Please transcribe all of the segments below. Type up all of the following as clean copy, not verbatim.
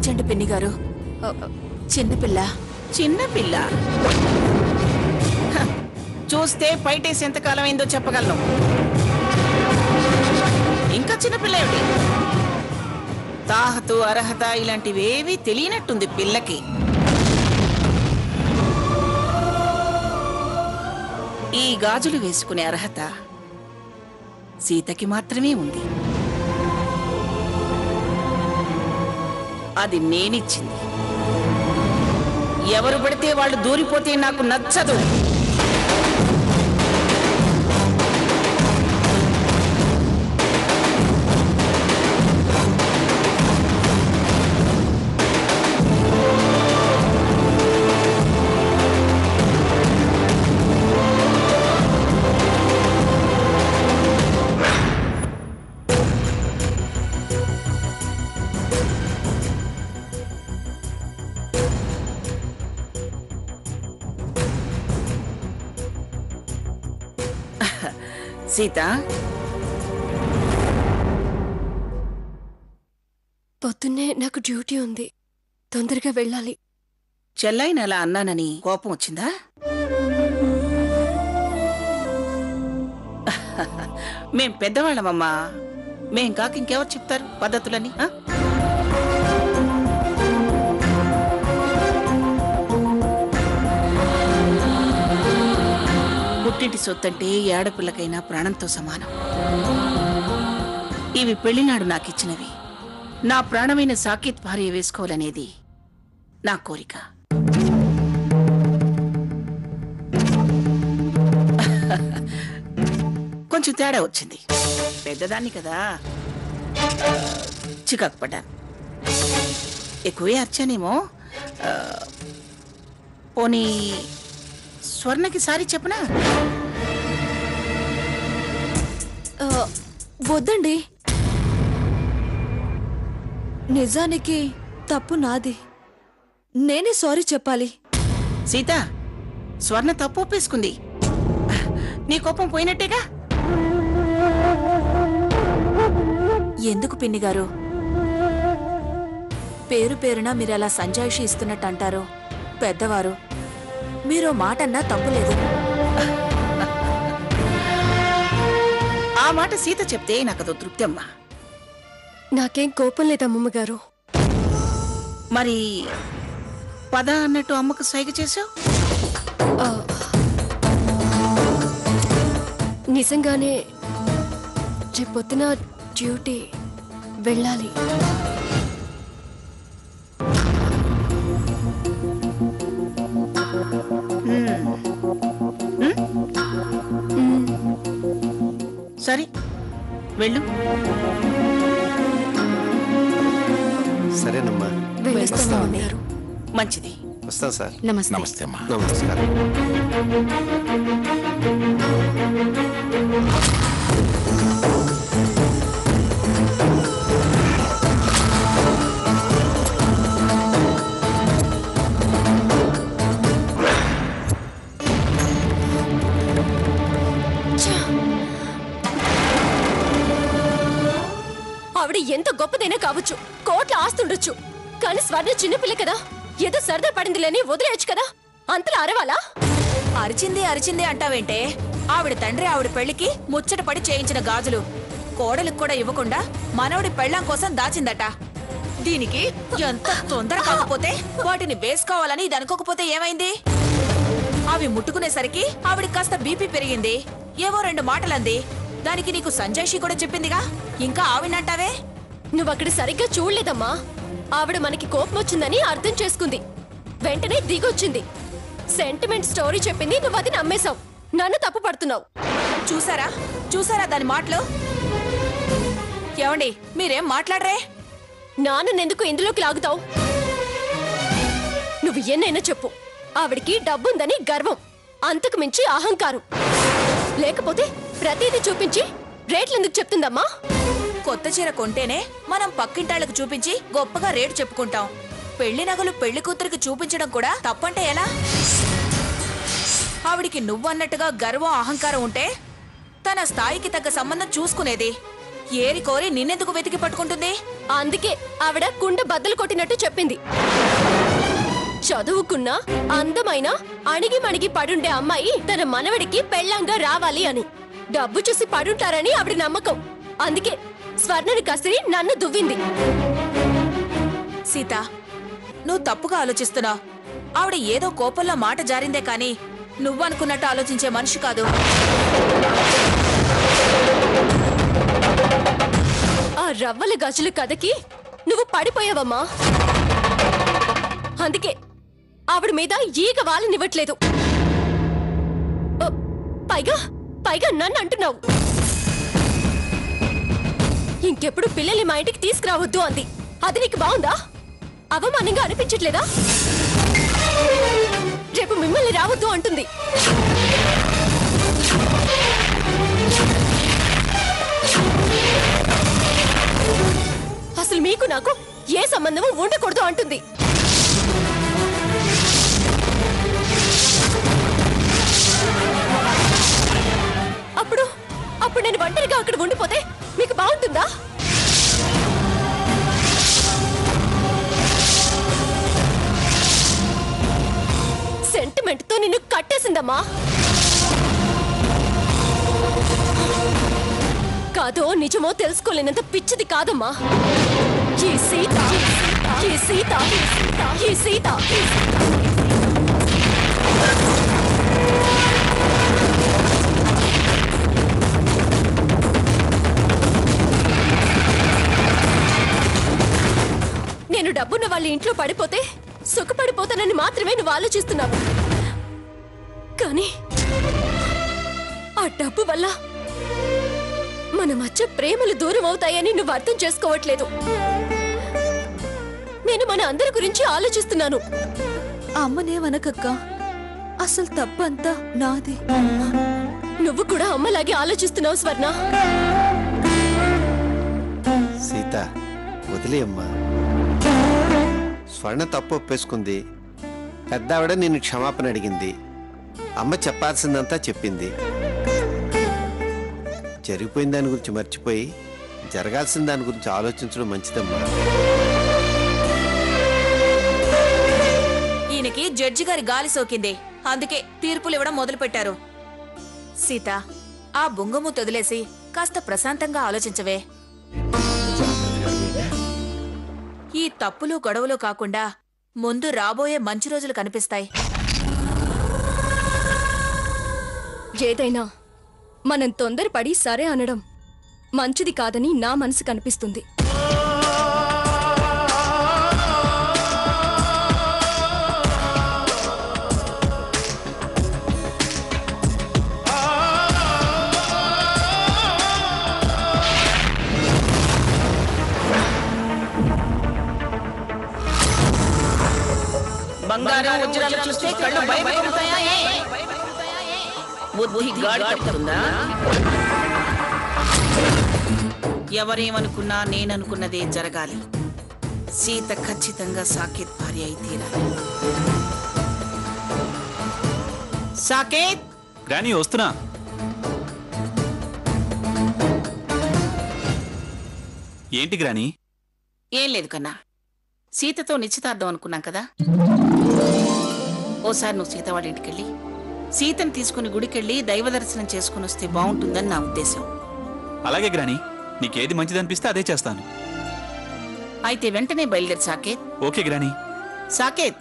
క్షమించండి పిన్ని గారు. చిన్నపిల్ల చిన్నపిల్ల చూస్తే పైటేసి ఎంతకాలం అయిందో చెప్పగలను. ఇంకా చిన్నపిల్ల ఏమిటి? తాహతు అర్హత ఇలాంటివేవీ తెలియనట్టుంది పిల్లకి. ఈ గాజులు వేసుకునే అర్హత సీతకి మాత్రమే ఉంది. అది నేనిచ్చింది. ఎవరు పడితే వాళ్ళు దూరిపోతే నాకు నచ్చదు. సీత, పొద్దున్నే నాకు డ్యూటీ ఉంది, తొందరగా వెళ్ళాలి. చెల్లాయిని అలా అన్నానని కోపం వచ్చిందా? మేం పెద్దవాళ్ళమమ్మా, మేం కాక ఇంకెవరు చెప్తారు పద్ధతులని? పుట్టింటి సొత్తంటే ఏడపిల్లకైనా ప్రాణంతో సమానం. ఇవి పెళ్లినాడు నాకిచ్చినవి. నా ప్రాణమైన సాకేత్ భార్య వేసుకోవాలనేది నా కోరిక. కొంచెం తేడా వచ్చింది. పెద్దదాన్ని కదా, చికాకు పడ్డాను. ఎక్కువే అర్చానేమో. పోనీ స్వర్ణకి సారీ చెప్పనా? వద్దండి, నిజానికి తప్పు నాది. నేనే సారీ చెప్పాలి. సీత, స్వర్ణ తప్పు ఒప్పేసుకుంది. నీ కోపం పోయినట్టేగా? ఎందుకు పిన్ని గారు పేరు పేరున మీరలా సంజాయిషి ఇస్తున్నట్టు అంటారు? పెద్దవారు, మీరు మాటన్నా తప్పులేదు. ఆ మాట సీత చెప్తే నాకదో తృప్తి అమ్మా. నాకేం కోపం లేదమ్మమ్మ గారు. మరి పద అన్నట్టు అమ్మకు సైగ చేసావు. నిజంగానే రేపొద్దున డ్యూటీ వెళ్ళాలి. సరే వెళ్ళు. సరేనమ్మా, వెళ్ళొస్తామన్నారు. మంచిది. వస్తాను సార్. నమస్తే. నమస్తే అమ్మా. నమస్కారం. ఆవిడ ఎంత గొప్పదైనా కావచ్చు, కోట్ల ఆస్తుండొచ్చు, కానీ స్వర్ణ చిన్నపిల్ల కదా, ఏదో సరదా పడిందిలేని వదిలేయచ్చు కదా, అంతలా అరవాలా? అరిచింది అంటావేంటే? ఆవిడ తండ్రి ఆవిడ పెళ్లికి ముచ్చట పడి చేయించిన గాజులు కోడలికి కూడా ఇవ్వకుండా మనవడి పెళ్లాం కోసం దాచిందట. దీనికి ఎంత తొందర కాకపోతే వాటిని వేసుకోవాలని ఇది అనుకోకపోతే ఏమైంది? అవి ముట్టుకునేసరికి ఆవిడ కాస్త బీపీ పెరిగింది, ఏవో 2 మాటలంది. దానికి నీకు సంజయ్షి కూడా చెప్పిందిగా, ఇంకా ఆవినంటావే? నువ్వక్కడ సరిగ్గా చూడలేదమ్మా. ఆవిడ మనకి కోపం వచ్చిందని అర్థం చేసుకుంది, వెంటనే దిగొచ్చింది, సెంటిమెంట్ స్టోరీ చెప్పింది. నువ్వు అది నమ్మేశావు, నన్ను తప్పు పడుతున్నావు. చూసారా దాని మాటలు? ఏమండి, మీరేం మాట్లాడరే? నాన్నెందుకు ఇందులోకి లాగుతావు? నువ్వు ఎన్నైనా చెప్పు, ఆవిడికి డబ్బుందని గర్వం, అంతకు మించి అహంకారం. లేకపోతే ప్రతిదీ చూపించి రేట్లెందుకు చెప్తుందమ్మా? కొత్త చీర కొంటేనే మనం పక్కింటాళ్లకు చూపించి గొప్పగా రేటు చెప్పుకుంటాం. పెళ్లి నగలు పెళ్లి కూతురికి చూపించడం కూడా తప్పంటే ఎలా? ఆవిడికి నువ్వన్నట్టుగా గర్వం అహంకారం ఉంటే తన స్థాయికి తగ్గ సంబంధం చూసుకునేది. ఏరి కోరి నిన్నెందుకు వెతికి పట్టుకుంటుంది? అందుకే ఆవిడ కుండ బద్దలు కొట్టినట్టు చెప్పింది. చదువుకున్న అందమైన అణిగి మణిగి పడుండే అమ్మాయి తన మనవడికి పెళ్ళంగా రావాలి అని. డబ్బు చూసి పడుంటారని ఆవిడ నమ్మకం. అందుకే స్వర్ణని కసిరి నన్ను దువ్వింది. సీత, నువ్వు తప్పుగా ఆలోచిస్తున్నావు. ఆవిడ ఏదో కోపంలో మాట జారిందే కాని నువ్వనుకున్నట్టు ఆలోచించే మనిషి కాదు. ఆ రవ్వల గజుల కథకి నువ్వు పడిపోయావమ్మా. అందుకే ఆవిడ మీద ఈగ వాలనివ్వట్లేదు. పైగా నన్ను అంటున్నావు. ఇంకెప్పుడు పిల్లల్ని మా ఇంటికి తీసుకురావద్దు అంది. అది నీకు బాగుందా? అవమానంగా అనిపించట్లేదా? రేపు మిమ్మల్ని రావద్దు అంటుంది. అసలు మీకు నాకు ఏ సంబంధము ఉండకూడదు అంటుంది. అప్పుడు నేను ఒంటరిగా అక్కడ ఉండిపోతే మీకు బాగుంటుందా? సెంటిమెంట్ తో నిన్ను కట్టేసిందమ్మా. కాదో నిజమో తెలుసుకోలేనంత పిచ్చిది కాదమ్మా ఈ సీత. ఈ సీత ఈ సీత నేను డబ్బున్న వాళ్ళ ఇంట్లో పడిపోతే సుఖపడిపోతానని మాత్రమే నువ్వు ఆలోచిస్తున్నావు. కానీ ఆ డబ్బు వల్ల మన మధ్య ప్రేమలు దూరం అవుతాయని నువ్వు అర్థం చేసుకోవట్లేదు. నేను మన అందరి గురించి ఆలోచిస్తున్నాను. అమ్మనేమనకక్క, అసలు తప్పంతా నాదే. నువ్వు కూడా అమ్మలాగే ఆలోచిస్తున్నావు స్వర్ణ. సీత, వదిలేయమ్మా. స్వర్ణ తప్పు ఒప్పేసుకుంది. పెద్దావిడ నిన్ను క్షమాపణ అడిగింది. అమ్మ చెప్పాల్సిందంతా చెప్పింది. జరిగిపోయిన దాని గురించి మర్చిపోయి జరగాల్సిన దాని గురించి ఆలోచించడం మంచిదమ్మా. ఈయనకి జడ్జి గారి గాలి సోకింది. అందుకే తీర్పులు ఇవ్వడం మొదలు పెట్టారు. సీత, ఆ బొంగము తొదిలేసి కాస్త ప్రశాంతంగా ఆలోచించవే. ఈ తప్పులు గొడవలు కాకుండా ముందు రాబోయే మంచి రోజులు కనిపిస్తాయి. ఏదైనా మనం తొందరపడి సరే అనడం మంచిది కాదని నా మనసు కనిపిస్తుంది. బంగారం వజ్రాలు చూస్తే కళ్ళు భయపడతాయా? బుద్ధి గాడి తప్పుతుందా? ఎవరేమనుకున్నా నేననుకున్నదే జరగాలి. సీత ఖచ్చితంగా సాకేత్ భార్య అయి తీరాలి. సాకేత్, గ్రానీ వస్తున్నా. ఏంటి గ్రానీ? ఏం లేదు కన్నా, సీతతో నిశ్చితార్థం అనుకున్నాం కదా. ఓసారి నువ్వు సీత వాళ్ళ ఇంటికెళ్ళి సీతను తీసుకుని గుడికెళ్ళి దైవ దర్శనం చేసుకుని వస్తే బాగుంటుందని నా ఉద్దేశం. అలాగే గ్రానీ, నీకేది మంచిదనిపిస్తే అదే చేస్తాను. అయితే వెంటనే బయలుదేరి సాకేత్. Okay granny. సాకేత్,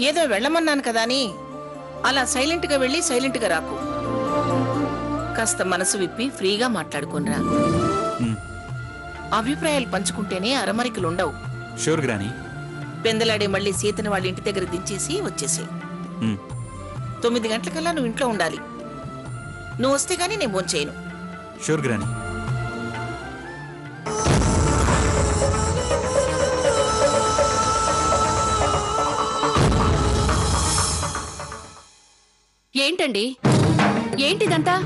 ఏదో వెళ్ళమన్నాను కదా అని అలా సైలెంట్గా వెళ్ళి సైలెంట్గా రాకు. కాస్త మనసు విప్పి ఫ్రీగా మాట్లాడుకోనరా. అభిప్రాయాలు పంచుకుంటేనే అరమరికలుండవు. Sure granny. పెందలాడే మళ్ళీ సీతను వాళ్ళ ఇంటి దగ్గర దించేసి వచ్చేసి 9 గంటలకల్లా నువ్వు ఇంట్లో ఉండాలి. నువ్వు వస్తే గానీ నేను భోంచేయను. Sure granny. ఏంటండి, ఏంటిదంతా?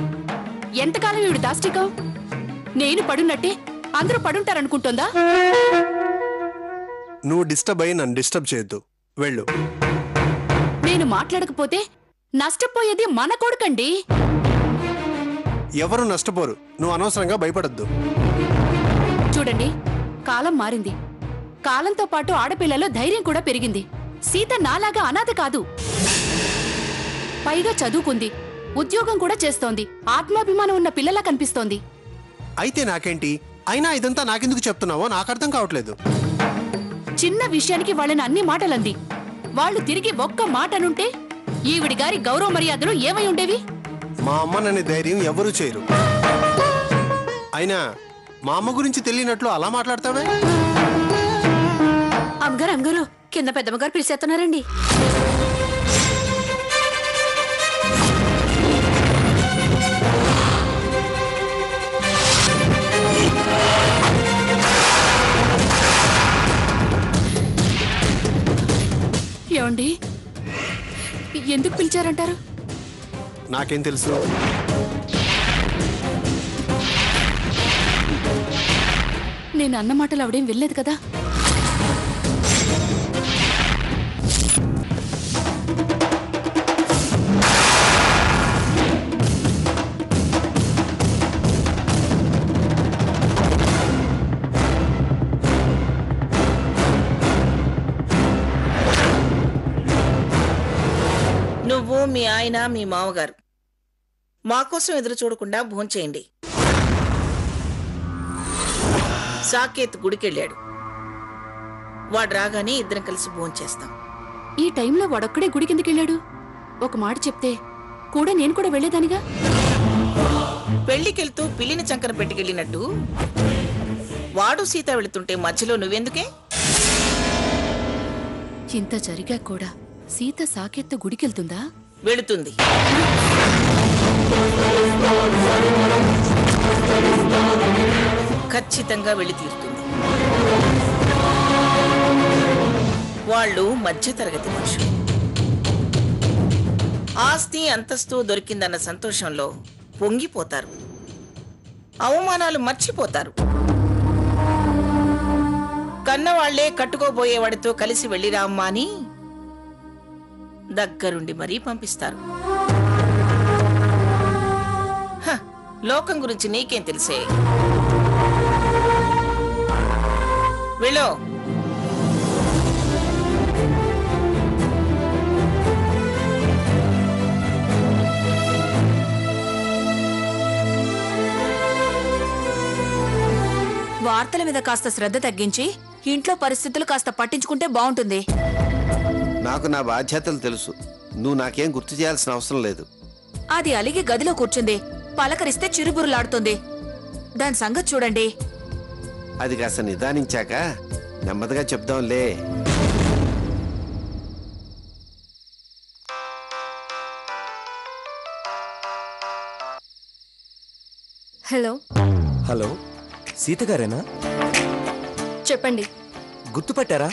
ఎంతకాలం ఇవిడ దాష్టికం? నేను పడున్నట్టే అందరూ పడుంటారనుకుంటోందా? నువ్వు డిస్టర్బ్ అయ్యి నన్ను డిస్టర్బ్ చేయొద్దు. వెళ్ళు. నేను మాట్లాడకపోతే నష్టపోయేది మన కొడుకండి. ఎవరు నష్టపోరు. నువ్వు అనవసరంగా భయపడద్దు. చూడండి, కాలం మారింది. కాలంతో పాటు ఆడపిల్లలో ధైర్యం కూడా పెరిగింది. సీత నాలాగా అనాథ కాదు. పైగా చదువుకుంది, ఉద్యోగం కూడా చేస్తోంది. ఆత్మాభిమానం ఉన్న పిల్లలా కనిపిస్తోంది. అయితే నాకేంటి? అయినా ఇదంతా నాకెందుకు చెప్తున్నావో నాకు అర్థం కావట్లేదు. చిన్న విషయానికి వాళ్ళని అన్ని మాటలంది. వాళ్ళు తిరిగి ఒక్క మాటనుంటే ఈవిడి గారి గౌరవ మర్యాదలు ఏమై ఉండేవి? మా అమ్మననే ధైర్యం ఎవరూ చేయరు. అయినా మా అమ్మ గురించి తెలియనట్లు అలా మాట్లాడతావే? అమ్మగారు అమ్మగారు, కింద పెద్దమ్మగారు పిలిచేస్తున్నారండి. ఏమండి, ఎందుకు పిలిచారంటారు? నాకేం తెలుసు? నేను అన్న మాటలు ఆవిడేం వెళ్ళలేదు కదా? నువ్వు, మీ ఆయన, మీ మామగారు మాకోసం ఎదురు చూడకుండా భోంచేయండి. సాకేత్ గుడికెళ్ళాడు. వాడు రాగానే ఇద్దరం కలిసి భోంచేస్తాం. ఈ టైంలో వాడొక్కడే గుడి కిందకెళ్ళాడు. ఒక మాట చెప్తే కూడా నేను కూడా వెళ్లేదానిగా. పెళ్లికెళ్తూ పిల్లిని చంకన పెట్టుకెళ్ళినట్టు వాడు సీత వెళుతుంటే మధ్యలో నువ్వెందుకే? ఇంత జరిగా కూడా సీత సాకేత్తో గుడికెళ్తుందా? వెళుతుంది. ఖచ్చితంగా వెళ్ళి తీరుతుంది. వాళ్ళు మధ్యతరగతి మనుషులు. ఆస్తి అంతస్తు దొరికిందన్న సంతోషంలో పొంగిపోతారు. అవమానాలు మర్చిపోతారు. కన్నవాళ్లే కట్టుకోబోయేవాడితో కలిసి వెళ్ళిరామ్మా అని దగ్గరుండి మరీ పంపిస్తారు. లోకం గురించి నీకేం తెలిసే? వెళ్ళు. వార్తల మీద కాస్త శ్రద్ధ తగ్గించి ఇంట్లో పరిస్థితులు కాస్త పట్టించుకుంటే బాగుంటుంది. నాకు నా బాధ్యతలు తెలుసు. నువ్వు నాకేం గుర్తు చేయాల్సిన అవసరం లేదు. అది అలిగి గదిలో కూర్చుంది, పలకరిస్తే చిరుబురులాడుతుంది. దాని సంగతి చూడండి. అది కాస్త నిదానించాక నెమ్మదిగా చెప్దాంలే. హలో హలో, సీత గారేనా? చెప్పండి. గుర్తుపట్టారా?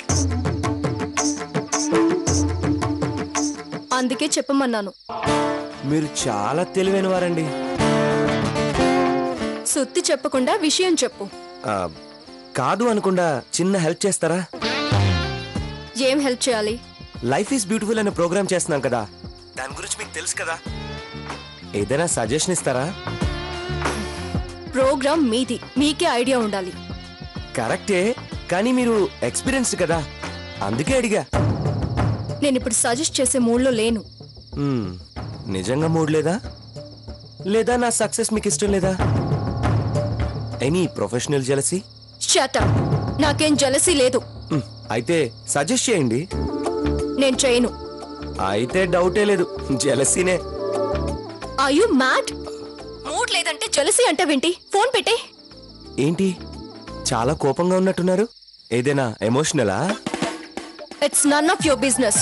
అందుకే చెప్పమన్నాను. మీరు చాలా తెలివైన వారండి. సుత్తి చెప్పకుండా విషయం చెప్పు. కాదు అనకుండా చిన్న హెల్ప్ చేస్తారా? ఏం హెల్ప్ చేయాలి? లైఫ్ ఈజ్ బ్యూటిఫుల్ అనే ప్రోగ్రామ్ చేస్తున్నాం కదా, దాని గురించి మీకు తెలుసు కదా, ఏదైనా సజెషన్ ఇస్తారా? ప్రోగ్రామ్ మీది, మీకే ఐడియా ఉండాలి. కరెక్టే, కానీ మీరు ఎక్స్పీరియన్స్డ్ కదా, అందుకే అడిగా. నేను ఇప్పుడు సజెస్ట్ చేసే మూడ్లో లేను. నిజంగా మూడ్ లేదా? లేదా నా సక్సెస్ మీకు ఇష్టం లేదా? Any professional jealousy? Shut up. నాకేం జెలసీ లేదు. అయితే సజెస్ట్ చేయండి. నేను చేయను. అయితే డౌటే లేదు, జెలసీనే. Are you mad? మూడ్ లేదంటే జెలసీ అంటావేంటి? ఫోన్ పెట్టే. ఏంటి చాలా కోపంగా ఉన్నట్టున్నారు? ఏదైనా ఎమోషనలా? It's none of your business.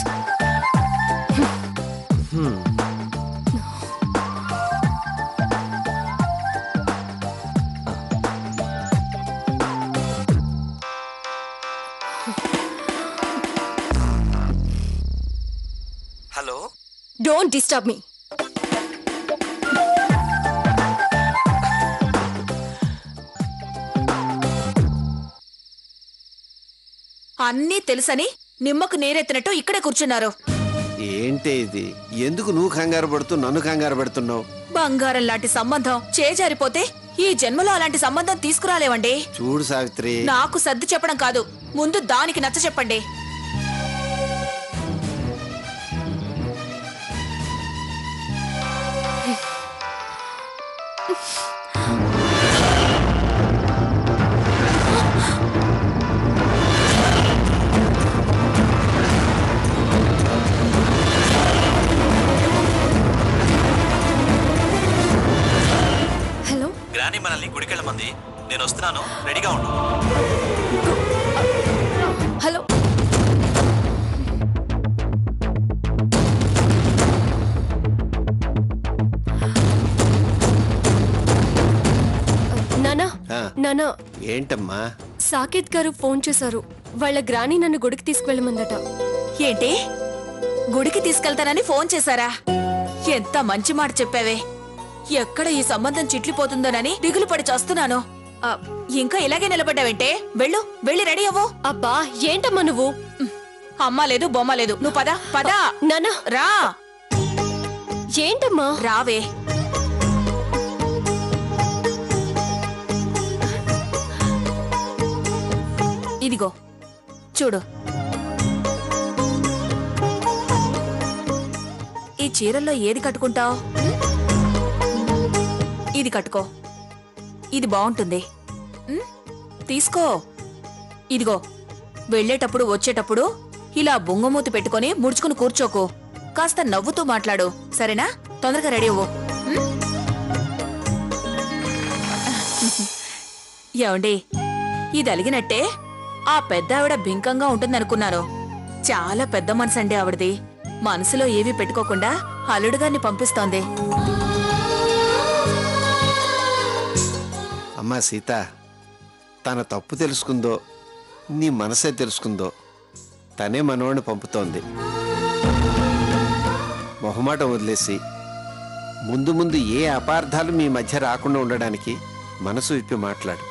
Hello, don't disturb me. అన్నీ తెలుసని నిమ్మకు నీరెత్తినట్టు ఇక్కడే కూర్చున్నారు. ఏంటి ఇది? ఎందుకు నువ్వు కంగారు పడుతూ నన్ను కంగారు పెడుతున్నావు? బంగారం లాంటి సంబంధం చేజారిపోతే ఈ జన్మలో అలాంటి సంబంధం తీసుకురాలేవండి. చూడు సావిత్రి, నాకు సర్ది చెప్పడం కాదు, ముందు దానికి నచ్చ చెప్పండి. హలో గ్రాని మనల్ని గుడికెళ్ళమంది. నేను వస్తున్నాను, రెడీగా ఉండు. హలో నానా ఆ. నానా ఏంటమ్మా? సాకేత్ గారు ఫోన్ చేశారు. వాళ్ళ గ్రాని నన్ను గుడికి తీసుకువెళ్ళమందట. ఏంటి, గుడికి తీసుకెళ్తానని ఫోన్ చేశారా? ఎంత మంచి మాట చెప్పావే. ఎక్కడ ఈ సంబంధం చిట్లిపోతుందోనని దిగులు పడి చస్తున్నాను. ఇంకా ఇలాగే నిలబడ్డావేంటే? వెళ్ళి రెడీ అవ్వు. అబ్బా ఏంటమ్మా నువ్వు? అమ్మ లేదు బొమ్మ లేదు, నువ్వు పద పద. నానా రా ఏంటమ్మా? రావే. ఇదిగో చూడు, ఈ చీరల్లో ఏది కట్టుకుంటావు? ఇది కట్టుకో, ఇది బాగుంటుంది. తీసుకో. ఇదిగో, వెళ్ళేటప్పుడు వచ్చేటప్పుడు ఇలా బొంగమూతి పెట్టుకొని ముడుచుకుని కూర్చోకు. కాస్త నవ్వుతూ మాట్లాడు, సరేనా? తొందరగా రెడీ అవ్వు. ఏమండి, ఇది అలిగినట్టే ఆ పెద్ద ఆవిడ బింకంగా ఉంటుందనుకున్నాను. చాలా పెద్ద మనసండి ఆవిడది. మనసులో ఏవీ పెట్టుకోకుండా అల్లుడుగారిని పంపిస్తోంది. అమ్మా సీత, తన తప్పు తెలుసుకుందో నీ మనసే తెలుసుకుందో తనే మనవాడిని పంపుతోంది. మొహమాటం వదిలేసి ముందు ముందు ఏ అపార్థాలు మీ మధ్య రాకుండా ఉండడానికి మనసు విప్పి మాట్లాడు.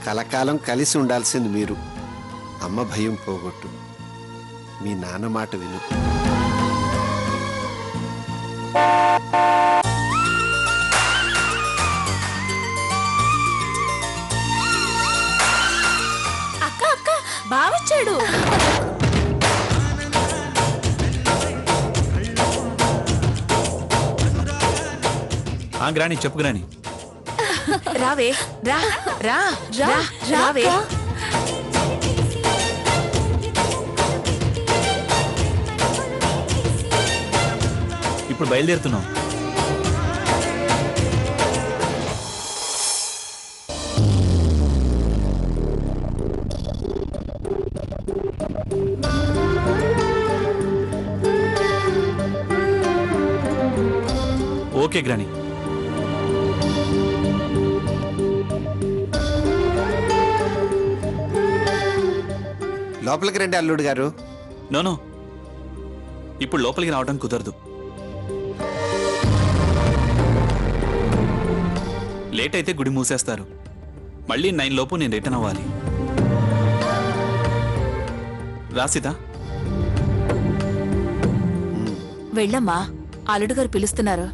కలకాలం కలిసి ఉండాల్సింది మీరు. అమ్మ భయం పోగొట్టు. మీ నాన్న మాట విను. అక్క అక్క బావొచ్చాడు. గ్రాని చెప్పు గ్రాని. రావే, రా రా రా రావే. ఇప్పుడు బయలుదేరుతున్నాం. ఓకే గ్రాని. లోపలికి రండి అల్లుడు గారు. నోనో, ఇప్పుడు లోపలికి రావడం కుదరదు. లేట్ అయితే గుడి మూసేస్తారు. మళ్ళీ 9 లోపు నేను రిటర్న్ అవ్వాలి. రాసిదా? వెళ్ళమ్మా, అల్లుడు గారు పిలుస్తున్నారు.